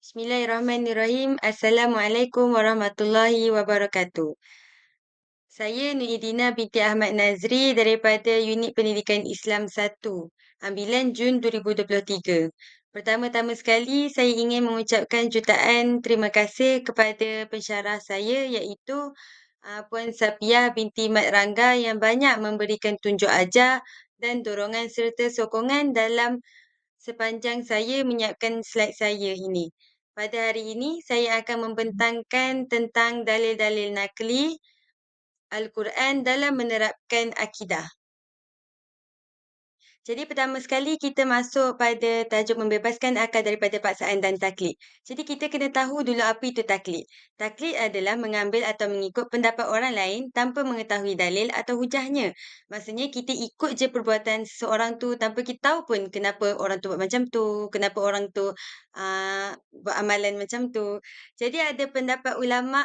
Bismillahirrahmanirrahim. Assalamualaikum warahmatullahi wabarakatuh. Saya Nuridina binti Ahmad Nazri daripada Unit Pendidikan Islam 1, ambilan Jun 2023. Pertama-tama sekali, saya ingin mengucapkan jutaan terima kasih kepada pensyarah saya iaitu Puan Safiah binti Mat Rangga yang banyak memberikan tunjuk ajar dan dorongan serta sokongan dalam sepanjang saya menyiapkan slide saya ini. Pada hari ini, saya akan membentangkan tentang dalil-dalil nakli Al-Quran dalam menerapkan akidah. Jadi pertama sekali kita masuk pada tajuk membebaskan akal daripada paksaan dan taklid. Jadi kita kena tahu dulu apa itu taklid. Taklid adalah mengambil atau mengikut pendapat orang lain tanpa mengetahui dalil atau hujahnya. Maksudnya kita ikut je perbuatan seseorang tu tanpa kita tahu pun kenapa orang tu buat macam tu, kenapa orang tu buat amalan macam tu. Jadi ada pendapat ulama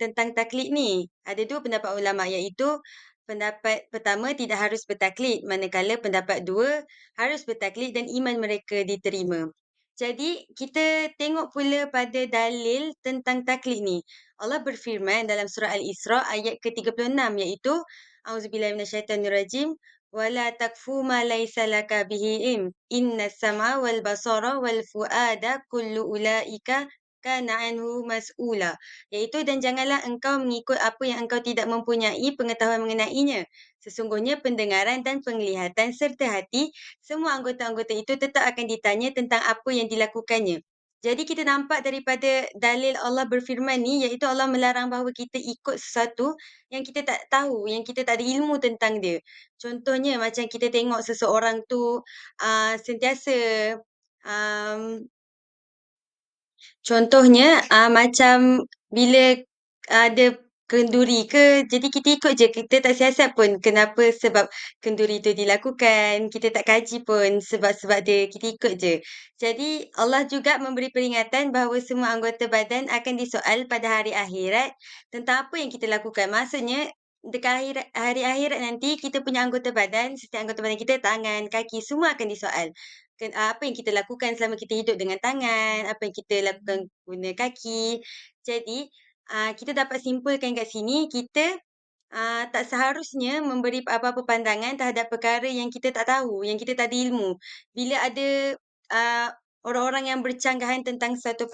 tentang taklid ni. Ada dua pendapat ulama iaitu pendapat pertama tidak harus bertaklid, manakala pendapat dua harus bertaklid dan iman mereka diterima. Jadi, kita tengok pula pada dalil tentang taklid ni. Allah berfirman dalam surah Al-Isra ayat ke-36 iaitu Auzubillahi minasyaitanirrajim wala takfu ma laisa laka bihi ilm innas sam'a wal basara wal fuada kullu ulaika kana anhu mas'ula. Iaitu dan janganlah engkau mengikut apa yang engkau tidak mempunyai pengetahuan mengenainya. Sesungguhnya pendengaran dan penglihatan serta hati, semua anggota-anggota itu tetap akan ditanya tentang apa yang dilakukannya. Jadi kita nampak daripada dalil Allah berfirman ni, iaitu Allah melarang bahawa kita ikut sesuatu yang kita tak tahu, yang kita tak ada ilmu tentang dia. Contohnya macam kita tengok seseorang tu sentiasa um, Contohnya, macam bila ada kenduri ke, jadi kita ikut je. Kita tak siasat pun kenapa sebab kenduri itu dilakukan. Kita tak kaji pun sebab-sebab dia. Kita ikut je. Jadi, Allah juga memberi peringatan bahawa semua anggota badan akan disoal pada hari akhirat tentang apa yang kita lakukan. Maksudnya, dekat hari akhirat nanti, kita punya anggota badan, setiap anggota badan kita, tangan, kaki, semua akan disoal. Apa yang kita lakukan selama kita hidup dengan tangan, apa yang kita lakukan guna kaki. Jadi, kita dapat simpulkan kat sini, kita tak seharusnya memberi apa-apa pandangan terhadap perkara yang kita tak tahu, yang kita tak ada ilmu. Bila ada ah, orang-orang yang bercanggahan tentang satu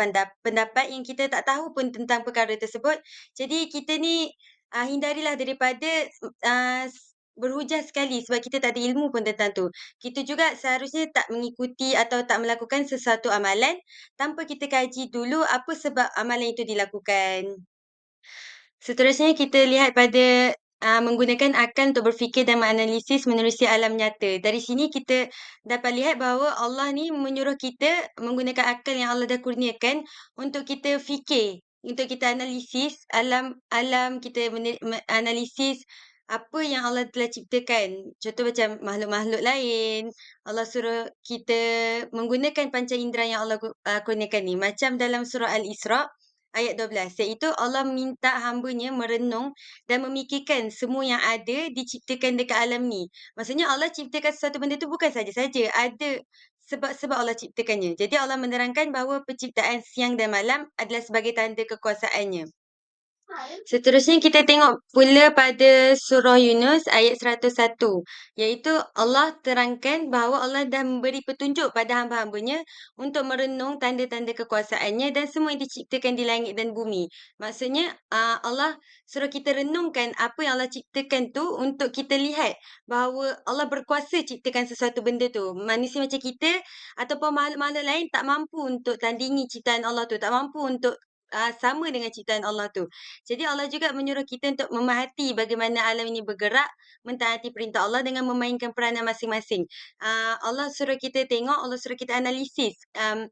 pendapat yang kita tak tahu pun tentang perkara tersebut, jadi kita ni hindarilah daripada ah, berhujah sekali sebab kita tak ada ilmu pun tentang tu. Kita juga seharusnya tak mengikuti atau tak melakukan sesuatu amalan tanpa kita kaji dulu apa sebab amalan itu dilakukan. Seterusnya kita lihat pada menggunakan akal untuk berfikir dan menganalisis menerusi alam nyata. Dari sini kita dapat lihat bahawa Allah ni menyuruh kita menggunakan akal yang Allah dah kurniakan untuk kita fikir, untuk kita analisis alam kita analisis apa yang Allah telah ciptakan. Contoh macam makhluk-makhluk lain. Allah suruh kita menggunakan panca indera yang Allah kurniakan ni. Macam dalam surah Al-Isra ayat 12, iaitu Allah minta hamba-Nya merenung dan memikirkan semua yang ada diciptakan dekat alam ni. Maksudnya Allah ciptakan sesuatu benda tu bukan saja-saja, ada sebab-sebab Allah ciptakannya. Jadi Allah menerangkan bahawa penciptaan siang dan malam adalah sebagai tanda kekuasaannya. Seterusnya kita tengok pula pada surah Yunus ayat 101, iaitu Allah terangkan bahawa Allah dah memberi petunjuk pada hamba-hambanya untuk merenung tanda-tanda kekuasaannya dan semua yang diciptakan di langit dan bumi. Maksudnya Allah suruh kita renungkan apa yang Allah ciptakan tu untuk kita lihat bahawa Allah berkuasa ciptakan sesuatu benda tu. Manusia macam kita ataupun makhluk-makhluk lain tak mampu untuk tandingi ciptaan Allah tu, tak mampu untuk sama dengan ciptaan Allah tu. Jadi Allah juga menyuruh kita untuk memerhati bagaimana alam ini bergerak, mentaati perintah Allah dengan memainkan peranan masing-masing. Allah suruh kita tengok, Allah suruh kita analisis. Uh,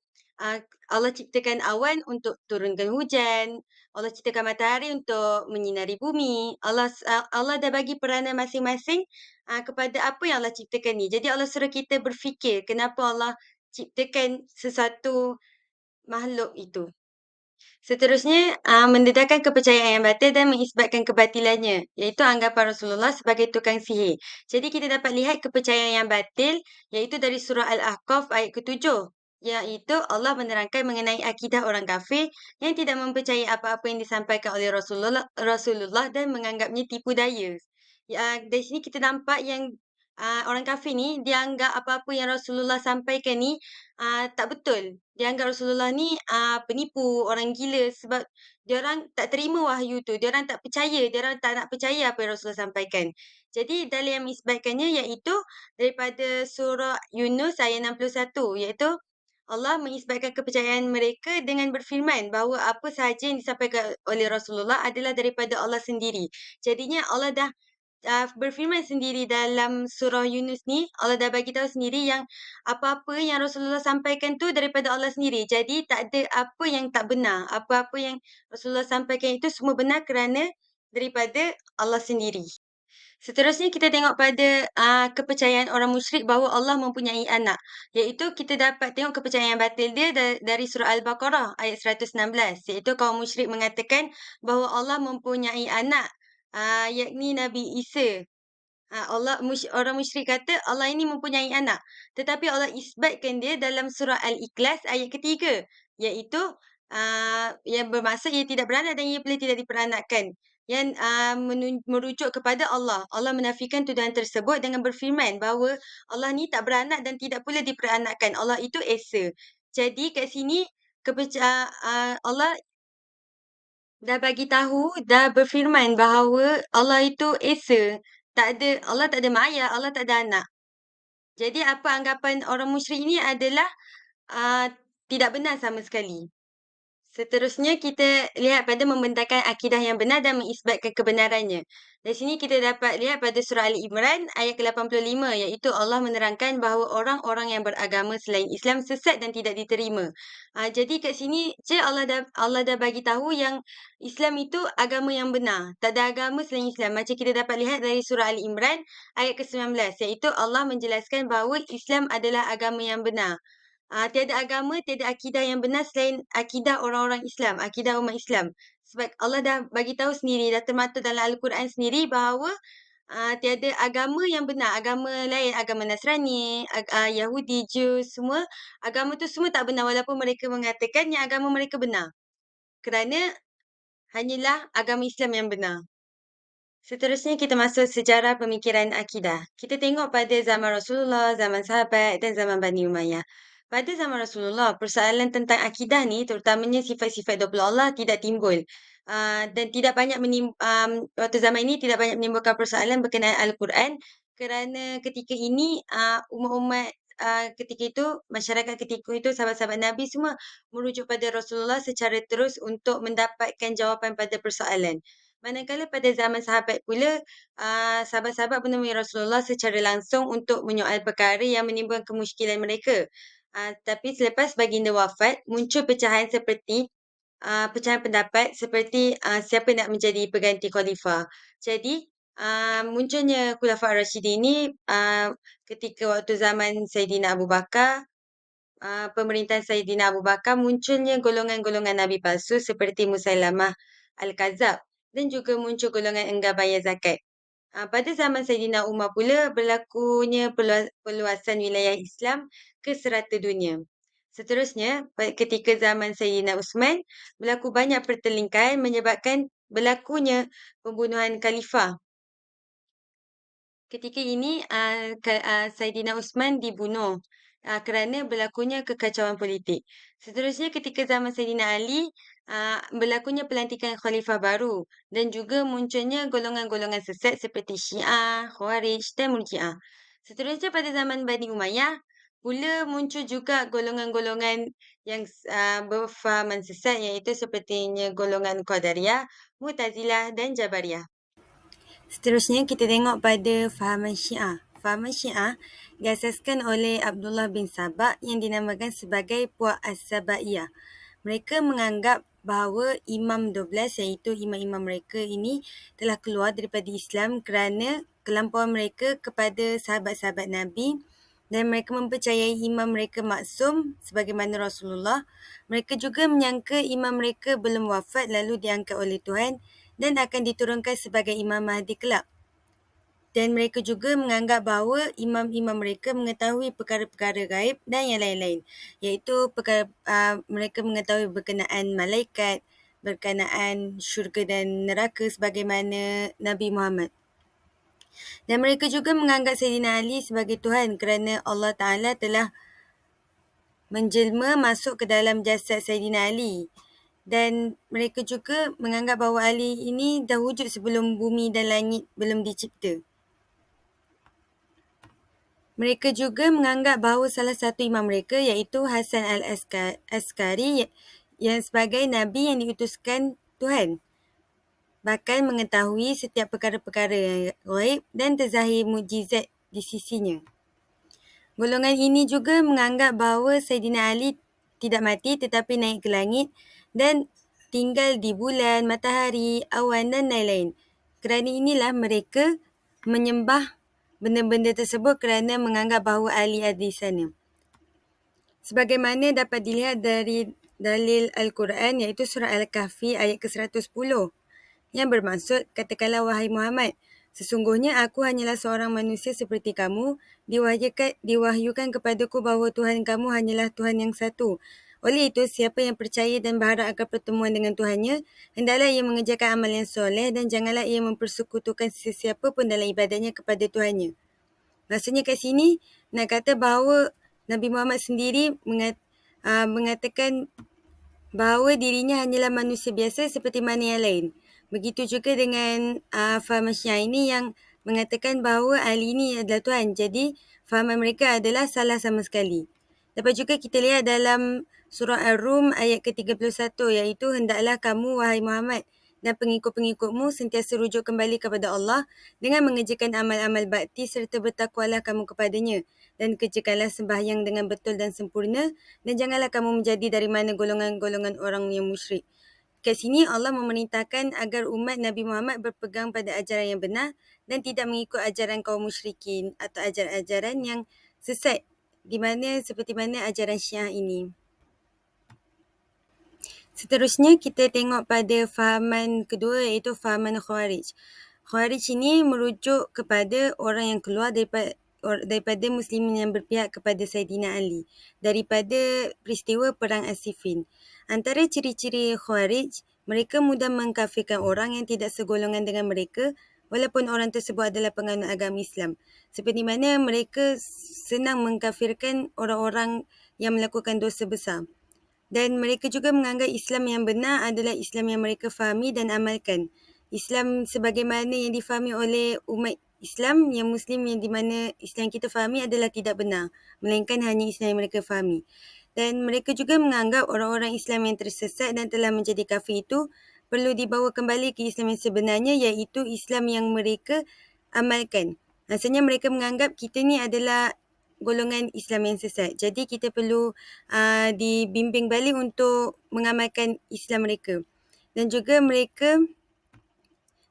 Allah ciptakan awan untuk turunkan hujan. Allah ciptakan matahari untuk menyinari bumi. Allah dah bagi peranan masing-masing kepada apa yang Allah ciptakan ni. Jadi Allah suruh kita berfikir kenapa Allah ciptakan sesuatu makhluk itu. Seterusnya, mendedahkan kepercayaan yang batil dan mengisbatkan kebatilannya, iaitu anggapan Rasulullah sebagai tukang sihir. Jadi kita dapat lihat kepercayaan yang batil, iaitu dari surah Al-Ahqaf ayat ke-7, Iaitu Allah menerangkan mengenai akidah orang kafir yang tidak mempercayai apa-apa yang disampaikan oleh Rasulullah dan menganggapnya tipu daya. Ya, dari sini kita nampak yang orang kafir ni dia anggap apa-apa yang Rasulullah sampaikan ni tak betul. Dia anggap Rasulullah ni penipu, orang gila sebab dia orang tak terima wahyu tu. Dia orang tak percaya, dia orang tak nak percaya apa yang Rasulullah sampaikan. Jadi dalil yang mengisbatkannya iaitu daripada surah Yunus ayat 61 iaitu Allah mengisbatkan kepercayaan mereka dengan berfirman bahawa apa sahaja yang disampaikan oleh Rasulullah adalah daripada Allah sendiri. Jadinya Allah dah berfirman sendiri dalam surah Yunus ni, Allah dah bagi tahu sendiri yang apa-apa yang Rasulullah sampaikan tu daripada Allah sendiri. Jadi tak ada apa yang tak benar. Apa-apa yang Rasulullah sampaikan itu semua benar kerana daripada Allah sendiri. Seterusnya kita tengok pada kepercayaan orang musyrik bahawa Allah mempunyai anak. Iaitu kita dapat tengok kepercayaan yang batil dia dari surah Al-Baqarah ayat 116. Iaitu kaum musyrik mengatakan bahawa Allah mempunyai anak, yakni Nabi Isa. Orang musyrik kata Allah ini mempunyai anak. Tetapi Allah isbatkan dia dalam surah Al-Ikhlas ayat ketiga. Iaitu yang bermaksud ia tidak beranak dan ia pula tidak diperanakkan. Yang merujuk kepada Allah. Allah menafikan tuduhan tersebut dengan berfirman bahawa Allah ni tak beranak dan tidak pula diperanakkan. Allah itu Esa. Jadi kat sini Allah dah bagi tahu, dah berfirman bahawa Allah itu Esa. Allah tak ada mak ayah, Allah tak ada anak. Jadi apa anggapan orang musyrik ini adalah tidak benar sama sekali. Seterusnya kita lihat pada membentangkan akidah yang benar dan mengisbatkan kebenarannya. Dari sini kita dapat lihat pada surah Ali Imran ayat ke-85 iaitu Allah menerangkan bahawa orang-orang yang beragama selain Islam sesat dan tidak diterima. Jadi kat sini je Allah dah bagi tahu yang Islam itu agama yang benar. Tak ada agama selain Islam. Macam kita dapat lihat dari surah Ali Imran ayat ke-19 iaitu Allah menjelaskan bahawa Islam adalah agama yang benar. Tiada agama, tiada akidah yang benar selain akidah orang-orang Islam, akidah umat Islam. Sebab Allah dah bagi tahu sendiri, dah termaktub dalam Al-Quran sendiri bahawa tiada agama yang benar. Agama lain, agama Nasrani, Yahudi, Jew, semua. Agama tu semua tak benar walaupun mereka mengatakan yang agama mereka benar. Kerana hanyalah agama Islam yang benar. Seterusnya kita masuk sejarah pemikiran akidah. Kita tengok pada zaman Rasulullah, zaman sahabat dan zaman Bani Umayyah. Pada zaman Rasulullah, persoalan tentang akidah ni, terutamanya sifat-sifat 20 Allah tidak timbul. Dan tidak banyak waktu zaman ini tidak banyak menimbulkan persoalan berkenaan Al-Quran kerana ketika ini umat-umat ketika itu, masyarakat ketika itu, sahabat-sahabat Nabi semua merujuk pada Rasulullah secara terus untuk mendapatkan jawapan pada persoalan. Manakala pada zaman sahabat pula, sahabat-sahabat menemui Rasulullah secara langsung untuk menyoal perkara yang menimbulkan kemusykilan mereka. Tapi selepas baginda wafat, muncul pecahan pendapat seperti siapa nak menjadi pengganti khalifah. Jadi, munculnya Khulafa' Rasyidin ini ketika waktu zaman Saidina Abu Bakar, pemerintahan Saidina Abu Bakar, munculnya golongan-golongan Nabi palsu seperti Musailamah Al-Kazab dan juga muncul golongan enggan bayar zakat. Pada zaman Saidina Umar pula berlakunya perluasan wilayah Islam ke serata dunia. Seterusnya, ketika zaman Saidina Usman, berlaku banyak pertelingkahan menyebabkan berlakunya pembunuhan khalifah. Ketika ini, Saidina Usman dibunuh kerana berlakunya kekacauan politik. Seterusnya, ketika zaman Saidina Ali, berlakunya pelantikan khalifah baru dan juga munculnya golongan-golongan sesat seperti Syiah, Khawarij dan Murji'ah. Seterusnya, pada zaman Bani Umayyah, pula muncul juga golongan-golongan yang berfahaman sesat iaitu sepertinya golongan Qadariyah, Mu'tazilah dan Jabariyah. Seterusnya kita tengok pada fahaman Syiah. Fahaman Syiah diasaskan oleh Abdullah bin Sabah yang dinamakan sebagai Puak As-Sabaiyah. Mereka menganggap bahawa Imam 12 iaitu imam-imam mereka ini telah keluar daripada Islam kerana kelampauan mereka kepada sahabat-sahabat Nabi dan mereka mempercayai imam mereka maksum sebagaimana Rasulullah. Mereka juga menyangka imam mereka belum wafat lalu diangkat oleh Tuhan dan akan diturunkan sebagai Imam Mahdi kelak. Dan mereka juga menganggap bahawa imam-imam mereka mengetahui perkara-perkara gaib dan yang lain-lain. Iaitu mereka mengetahui berkenaan malaikat, berkenaan syurga dan neraka sebagaimana Nabi Muhammad. Dan mereka juga menganggap Sayyidina Ali sebagai Tuhan kerana Allah Ta'ala telah menjelma masuk ke dalam jasad Sayyidina Ali. Dan mereka juga menganggap bahawa Ali ini dah wujud sebelum bumi dan langit belum dicipta. Mereka juga menganggap bahawa salah satu imam mereka iaitu Hasan al-Askari yang sebagai Nabi yang diutuskan Tuhan, bahkan mengetahui setiap perkara-perkara yang gaib dan terzahir mukjizat di sisinya. Golongan ini juga menganggap bahawa Sayyidina Ali tidak mati tetapi naik ke langit dan tinggal di bulan, matahari, awan dan lain-lain. Kerana inilah mereka menyembah benda-benda tersebut kerana menganggap bahawa Ali ada di sana. Sebagaimana dapat dilihat dari dalil Al-Quran iaitu surah Al-Kahfi ayat ke-110 yang bermaksud, katakanlah wahai Muhammad, sesungguhnya aku hanyalah seorang manusia seperti kamu, diwahyukan kepadaku bahawa Tuhan kamu hanyalah Tuhan yang satu. Oleh itu, siapa yang percaya dan berharap akan pertemuan dengan Tuhannya, hendaklah ia mengerjakan amal yang soleh dan janganlah ia mempersekutukan sesiapa pun dalam ibadahnya kepada Tuhannya. Maksudnya kat sini, nak kata bahawa Nabi Muhammad sendiri mengatakan bahawa dirinya hanyalah manusia biasa seperti mana yang lain. Begitu juga dengan fahaman Syiah ini yang mengatakan bahawa Ali ini adalah Tuhan. Jadi, fahaman mereka adalah salah sama sekali. Dapat juga kita lihat dalam surah Ar-Rum ayat ke-31 iaitu, hendaklah kamu wahai Muhammad dan pengikut-pengikutmu sentiasa rujuk kembali kepada Allah dengan mengerjakan amal-amal bakti serta bertakwalah kamu kepadanya dan kerjakanlah sembahyang dengan betul dan sempurna dan janganlah kamu menjadi dari mana golongan-golongan orang yang musyrik. Kat sini Allah memerintahkan agar umat Nabi Muhammad berpegang pada ajaran yang benar dan tidak mengikut ajaran kaum musyrikin atau ajaran-ajaran yang sesat di mana seperti mana ajaran Syiah ini. Seterusnya kita tengok pada fahaman kedua iaitu fahaman Khawarij. Khawarij ini merujuk kepada orang yang keluar daripada muslimin yang berpihak kepada Sayyidina Ali daripada peristiwa perang As-Siffin. Antara ciri-ciri Khawarij, mereka mudah mengkafirkan orang yang tidak segolongan dengan mereka walaupun orang tersebut adalah penganut agama Islam. Seperti mana mereka senang mengkafirkan orang-orang yang melakukan dosa besar. Dan mereka juga menganggap Islam yang benar adalah Islam yang mereka fahami dan amalkan. Islam sebagaimana yang difahami oleh umat Islam yang Muslim yang di mana Islam kita fahami adalah tidak benar, melainkan hanya Islam yang mereka fahami. Dan mereka juga menganggap orang-orang Islam yang tersesat dan telah menjadi kafir itu perlu dibawa kembali ke Islam yang sebenarnya iaitu Islam yang mereka amalkan. Maksudnya mereka menganggap kita ni adalah golongan Islam yang sesat. Jadi kita perlu dibimbing balik untuk mengamalkan Islam mereka. Dan juga mereka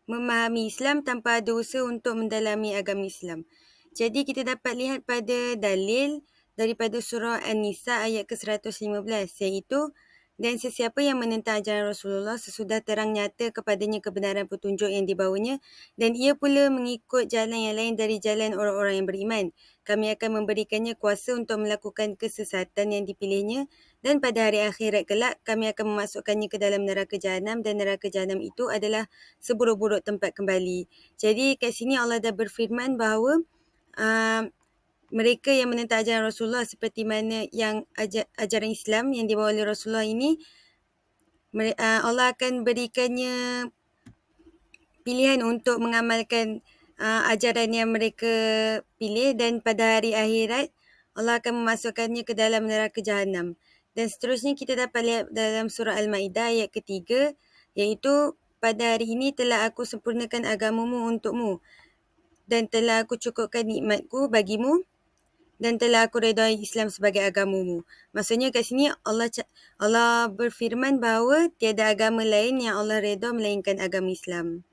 memahami Islam tanpa ada usaha untuk mendalami agama Islam. Jadi kita dapat lihat pada dalil daripada surah An-Nisa ayat ke-115 iaitu, dan sesiapa yang menentang ajaran Rasulullah sesudah terang nyata kepadanya kebenaran petunjuk yang dibawanya dan ia pula mengikut jalan yang lain dari jalan orang-orang yang beriman, kami akan memberikannya kuasa untuk melakukan kesesatan yang dipilihnya dan pada hari akhirat kelak kami akan memasukkannya ke dalam neraka jahanam dan neraka jahanam itu adalah seburuk-buruk tempat kembali. Jadi kat sini Allah dah berfirman bahawa mereka yang menentang ajaran Rasulullah seperti mana yang ajaran Islam yang dibawa oleh Rasulullah ini, Allah akan berikannya pilihan untuk mengamalkan ajaran yang mereka pilih dan pada hari akhirat Allah akan memasukkannya ke dalam neraka jahanam. Dan seterusnya kita dapat lihat dalam surah Al-Ma'idah ayat ketiga iaitu, pada hari ini telah aku sempurnakan agamamu untukmu dan telah aku cukupkan nikmatku bagimu dan telah aku redai Islam sebagai agamamu. Maksudnya kat sini Allah berfirman bahawa tiada agama lain yang Allah redha melainkan agama Islam.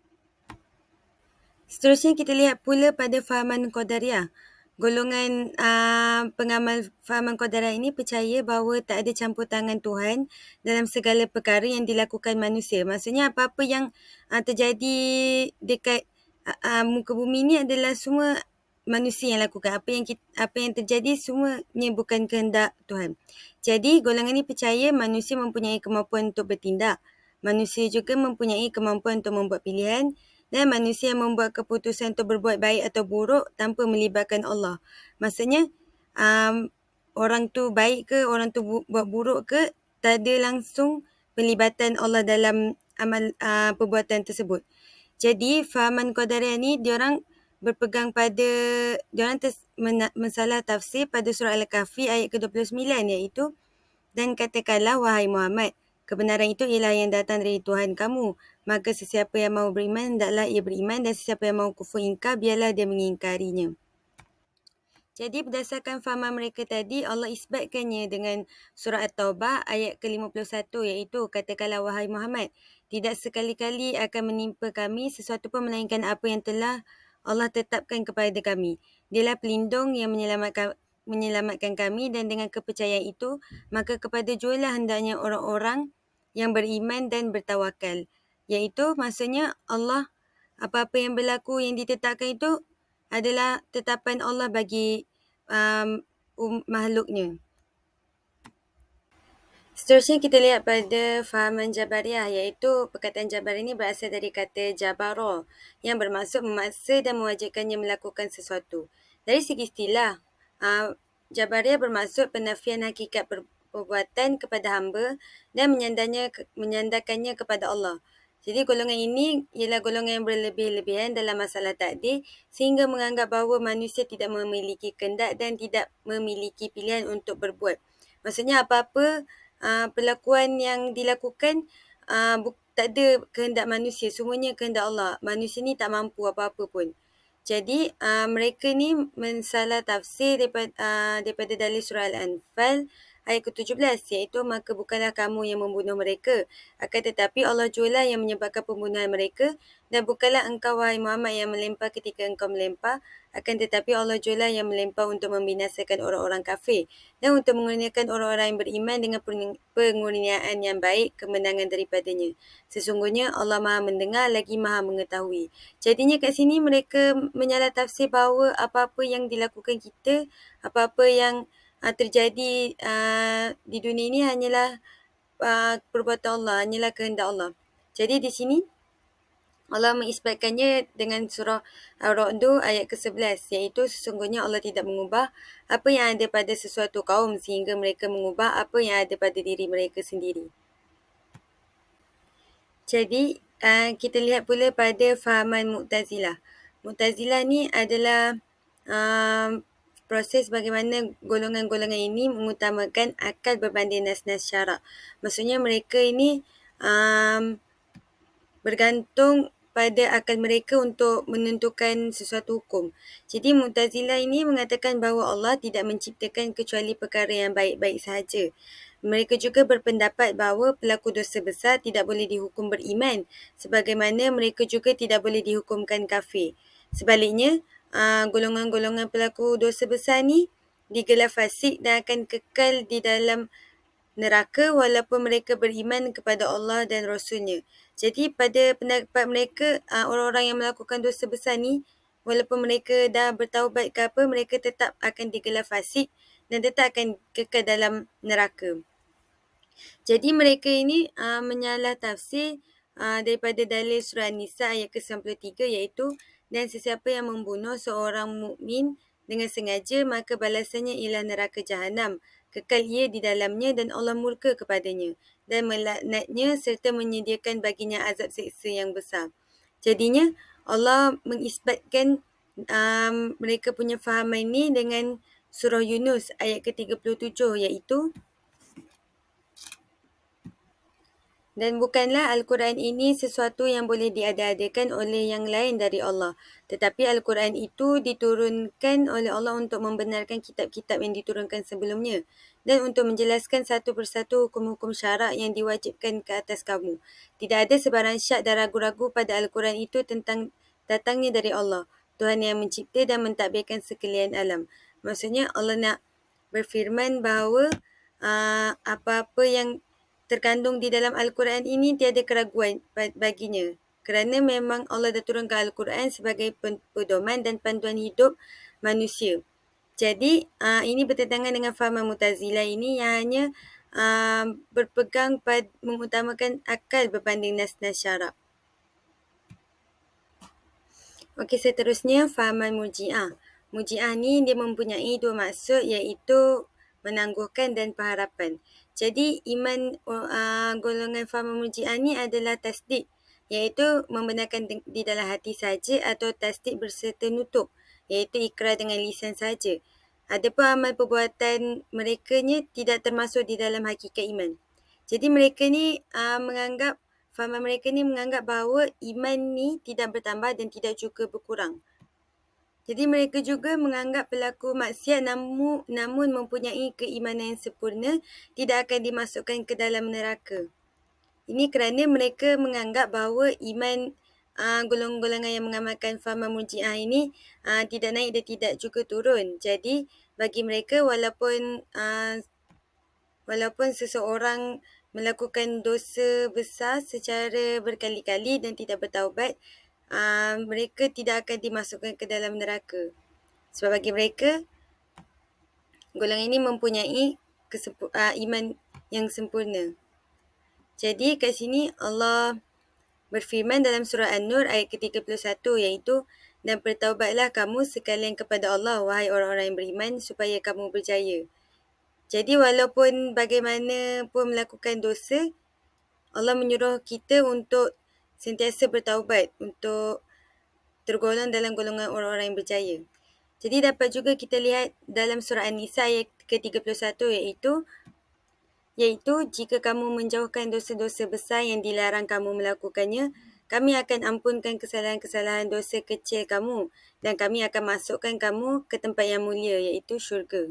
Seterusnya kita lihat pula pada fahaman Qadariyah. Golongan pengamal fahaman Qadariyah ini percaya bahawa tak ada campur tangan Tuhan dalam segala perkara yang dilakukan manusia. Maksudnya apa-apa yang terjadi dekat muka bumi ni adalah semua manusia yang lakukan. Apa yang terjadi semuanya bukan kehendak Tuhan. Jadi golongan ni percaya manusia mempunyai kemampuan untuk bertindak. Manusia juga mempunyai kemampuan untuk membuat pilihan dan manusia membuat keputusan untuk berbuat baik atau buruk tanpa melibatkan Allah. Maksudnya orang tu baik ke, orang tu buat buruk ke, tak ada langsung pelibatan Allah dalam amal perbuatan tersebut. Jadi fahaman Qadariyah ni diorang berpegang pada, diorang mensalah tafsir pada surah Al-Kahfi ayat ke-29 iaitu, dan katakanlah wahai Muhammad, kebenaran itu ialah yang datang dari Tuhan kamu. Maka sesiapa yang mahu beriman, hendaklah ia beriman, dan sesiapa yang mahu kufur ingkar, biarlah dia mengingkarinya. Jadi berdasarkan fahaman mereka tadi, Allah isbatkannya dengan surah At-Taubah ayat ke-51 iaitu, katakanlah wahai Muhammad, tidak sekali-kali akan menimpa kami sesuatu pun melainkan apa yang telah Allah tetapkan kepada kami. Dialah pelindung yang menyelamatkan kami, dan dengan kepercayaan itu, maka kepada jualah hendaknya orang-orang yang beriman dan bertawakal. Iaitu maksudnya Allah, apa-apa yang berlaku yang ditetapkan itu adalah tetapan Allah bagi makhluknya. Seterusnya kita lihat pada fahaman Jabariyah, iaitu perkataan Jabar ini berasal dari kata Jabara yang bermaksud memaksa dan mewajibkannya melakukan sesuatu. Dari segi istilah, Jabariyah bermaksud penafian hakikat perbuatan kepada hamba dan menyandarkannya kepada Allah. Jadi golongan ini ialah golongan yang berlebih-lebihan dalam masalah takdir sehingga menganggap bahawa manusia tidak memiliki kehendak dan tidak memiliki pilihan untuk berbuat. Maksudnya apa-apa perlakuan yang dilakukan tak ada kehendak manusia, semuanya kehendak Allah. Manusia ni tak mampu apa-apa pun. Jadi mereka ni mensalah tafsir daripada dalil surah Al-Anfal ayat ke-17 iaitu, maka bukanlah kamu yang membunuh mereka, akan tetapi Allah jualah yang menyebabkan pembunuhan mereka, dan bukanlah engkau wahai Muhammad yang melempar ketika engkau melempar, akan tetapi Allah jualah yang melempar untuk membinasakan orang-orang kafir dan untuk mengurniakan orang-orang yang beriman dengan pengurniaan yang baik kemenangan daripadanya. Sesungguhnya Allah Maha mendengar lagi Maha mengetahui. Jadinya kat sini mereka menyalah tafsir bahawa apa-apa yang dilakukan kita, apa-apa yang terjadi di dunia ini hanyalah perbuatan Allah, hanyalah kehendak Allah. Jadi di sini Allah mengisbatkannya dengan surah Ar-Ra'd ayat ke-11 iaitu, sesungguhnya Allah tidak mengubah apa yang ada pada sesuatu kaum sehingga mereka mengubah apa yang ada pada diri mereka sendiri. Jadi kita lihat pula pada fahaman Mu'tazilah. Mu'tazilah ni adalah proses bagaimana golongan-golongan ini mengutamakan akal berbanding nas-nas syarak. Maksudnya mereka ini bergantung pada akal mereka untuk menentukan sesuatu hukum. Jadi Mu'tazilah ini mengatakan bahawa Allah tidak menciptakan kecuali perkara yang baik-baik sahaja. Mereka juga berpendapat bahawa pelaku dosa besar tidak boleh dihukum beriman, sebagaimana mereka juga tidak boleh dihukumkan kafir. Sebaliknya, golongan-golongan pelaku dosa besar ni digelar fasik dan akan kekal di dalam neraka walaupun mereka beriman kepada Allah dan Rasulnya. Jadi pada pendapat mereka, orang-orang yang melakukan dosa besar ni, walaupun mereka dah bertaubat ke apa, mereka tetap akan digelar fasik dan tetap akan kekal dalam neraka. Jadi mereka ini menyalah tafsir daripada dalil surah An-Nisa ayat ke-93 iaitu, dan sesiapa yang membunuh seorang mukmin dengan sengaja, maka balasannya ialah neraka Jahanam. Kekal ia di dalamnya dan Allah murka kepadanya dan melaknatnya serta menyediakan baginya azab seksa yang besar. Jadinya Allah mengisbatkan mereka punya fahaman ini dengan surah Yunus ayat ke-37 iaitu, dan bukanlah Al-Quran ini sesuatu yang boleh diada-adakan oleh yang lain dari Allah. Tetapi Al-Quran itu diturunkan oleh Allah untuk membenarkan kitab-kitab yang diturunkan sebelumnya dan untuk menjelaskan satu persatu hukum-hukum syarak yang diwajibkan ke atas kamu. Tidak ada sebarang syak dan ragu-ragu pada Al-Quran itu tentang datangnya dari Allah, Tuhan yang mencipta dan mentadbirkan sekalian alam. Maksudnya Allah nak berfirman bahawa apa-apa yang terkandung di dalam Al-Quran ini tiada keraguan baginya. kerana memang Allah dah turunkan Al-Quran sebagai pedoman dan panduan hidup manusia. Jadi ini bertentangan dengan fahaman Mu'tazilah ini yang hanya berpegang pada mengutamakan akal berbanding nas-nas syarak. Okey, seterusnya fahaman Murji'ah. Murji'ah ni dia mempunyai dua maksud, iaitu menangguhkan dan pengharapan. Jadi iman golongan fahaman Murji'ah ni adalah tasdik, iaitu membenarkan di dalam hati saja, atau tasdik berserta nutuk, iaitu ikrar dengan lisan saja. Adapun amal perbuatan mereka ni tidak termasuk di dalam hakikat iman. Jadi mereka ni menganggap fahaman mereka ni menganggap bahawa iman ni tidak bertambah dan tidak juga berkurang. Jadi mereka juga menganggap pelaku maksiat namun mempunyai keimanan yang sempurna tidak akan dimasukkan ke dalam neraka. Ini kerana mereka menganggap bahawa iman golongan-golongan yang mengamalkan fahaman Murji'ah ini tidak naik dan tidak juga turun. Jadi bagi mereka walaupun seseorang melakukan dosa besar secara berkali-kali dan tidak bertaubat, mereka tidak akan dimasukkan ke dalam neraka. Sebab bagi mereka, golongan ini mempunyai iman yang sempurna. Jadi kat sini Allah berfirman dalam surah An-Nur ayat ke-31, iaitu, dan bertaubatlah kamu sekalian kepada Allah, wahai orang-orang yang beriman, supaya kamu berjaya. Jadi walaupun bagaimanapun melakukan dosa, Allah menyuruh kita untuk sentiasa bertaubat, untuk tergolong dalam golongan orang-orang yang berjaya. Jadi dapat juga kita lihat dalam surah An-Nisa ayat ke-31, iaitu jika kamu menjauhkan dosa-dosa besar yang dilarang kamu melakukannya, kami akan ampunkan kesalahan-kesalahan dosa kecil kamu dan kami akan masukkan kamu ke tempat yang mulia, iaitu syurga.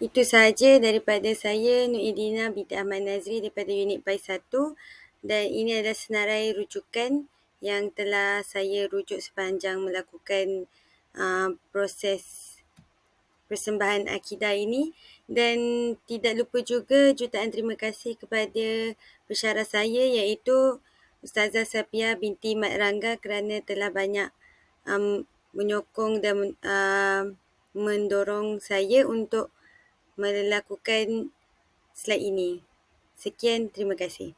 Itu sahaja daripada saya, Nur Idina binti Ahmad Nazri, daripada unit PAI 1, dan ini adalah senarai rujukan yang telah saya rujuk sepanjang melakukan proses persembahan akidah ini. Dan tidak lupa juga jutaan terima kasih kepada pensyarah saya, iaitu Ustazah Safia binti Mat Rangga, kerana telah banyak menyokong dan mendorong saya untuk melakukan slide ini. Sekian, terima kasih.